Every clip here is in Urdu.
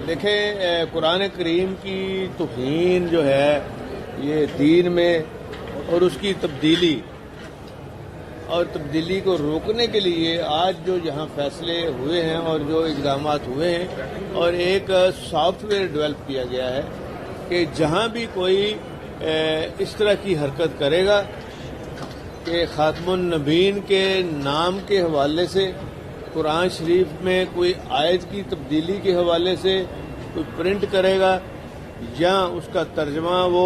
دیکھیں قرآن کریم کی توہین جو ہے یہ دین میں اور اس کی تبدیلی کو روکنے کے لیے آج جو یہاں فیصلے ہوئے ہیں اور جو اقدامات ہوئے ہیں اور ایک سافٹ ویئر ڈیولپ کیا گیا ہے کہ جہاں بھی کوئی اس طرح کی حرکت کرے گا کہ خاتم النبیین کے نام کے حوالے سے قرآن شریف میں کوئی آیت کی تبدیلی کے حوالے سے کوئی پرنٹ کرے گا یا اس کا ترجمہ وہ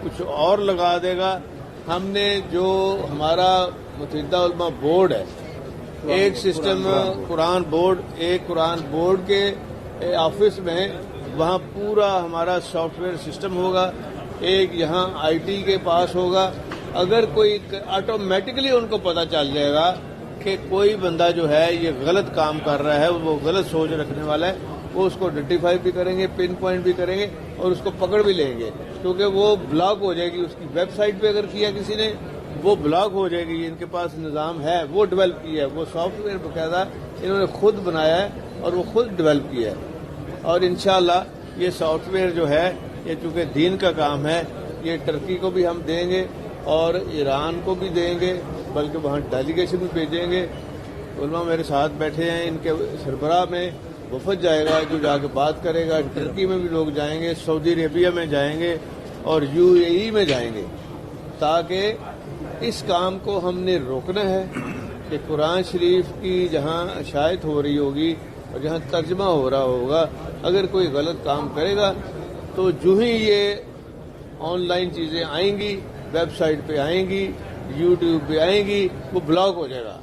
کچھ اور لگا دے گا. ہم نے جو ہمارا متحدہ علماء بورڈ ہے ایک سسٹم قرآن بورڈ کے آفس میں وہاں پورا ہمارا سافٹ ویئر سسٹم ہوگا. ایک یہاں آئی ٹی کے پاس ہوگا. اگر کوئی آٹومیٹکلی ان کو پتہ چل جائے گا کہ کوئی بندہ جو ہے یہ غلط کام کر رہا ہے, وہ غلط سوچ رکھنے والا ہے, وہ اس کو آئیڈینٹیفائی بھی کریں گے, پن پوائنٹ بھی کریں گے اور اس کو پکڑ بھی لیں گے, کیونکہ وہ بلاک ہو جائے گی. اس کی ویب سائٹ پہ اگر کیا کسی نے وہ بلاک ہو جائے گی. ان کے پاس نظام ہے, وہ ڈیولپ کیا ہے, وہ سافٹ ویئر باقاعدہ انہوں نے خود بنایا ہے اور وہ خود ڈیولپ کیا ہے. اور انشاءاللہ یہ سافٹ ویئر جو ہے یہ چونکہ دین کا کام ہے, یہ ٹرکی کو بھی ہم دیں گے اور ایران کو بھی دیں گے, بلکہ وہاں ڈیلیگیشن بھی بھیجیں گے. علماء میرے ساتھ بیٹھے ہیں, ان کے سربراہ میں وفد جائے گا جو جا کے بات کرے گا. ٹرکی میں بھی لوگ جائیں گے, سعودی عربیہ میں جائیں گے اور UAE میں جائیں گے, تاکہ اس کام کو ہم نے روکنا ہے کہ قرآن شریف کی جہاں اشاعت ہو رہی ہوگی اور جہاں ترجمہ ہو رہا ہوگا, اگر کوئی غلط کام کرے گا تو جو ہی یہ آن لائن چیزیں آئیں گی, ویب سائٹ پہ آئیں گی, YouTube پہ آئیں گی, وہ بلاک ہو جائے گا.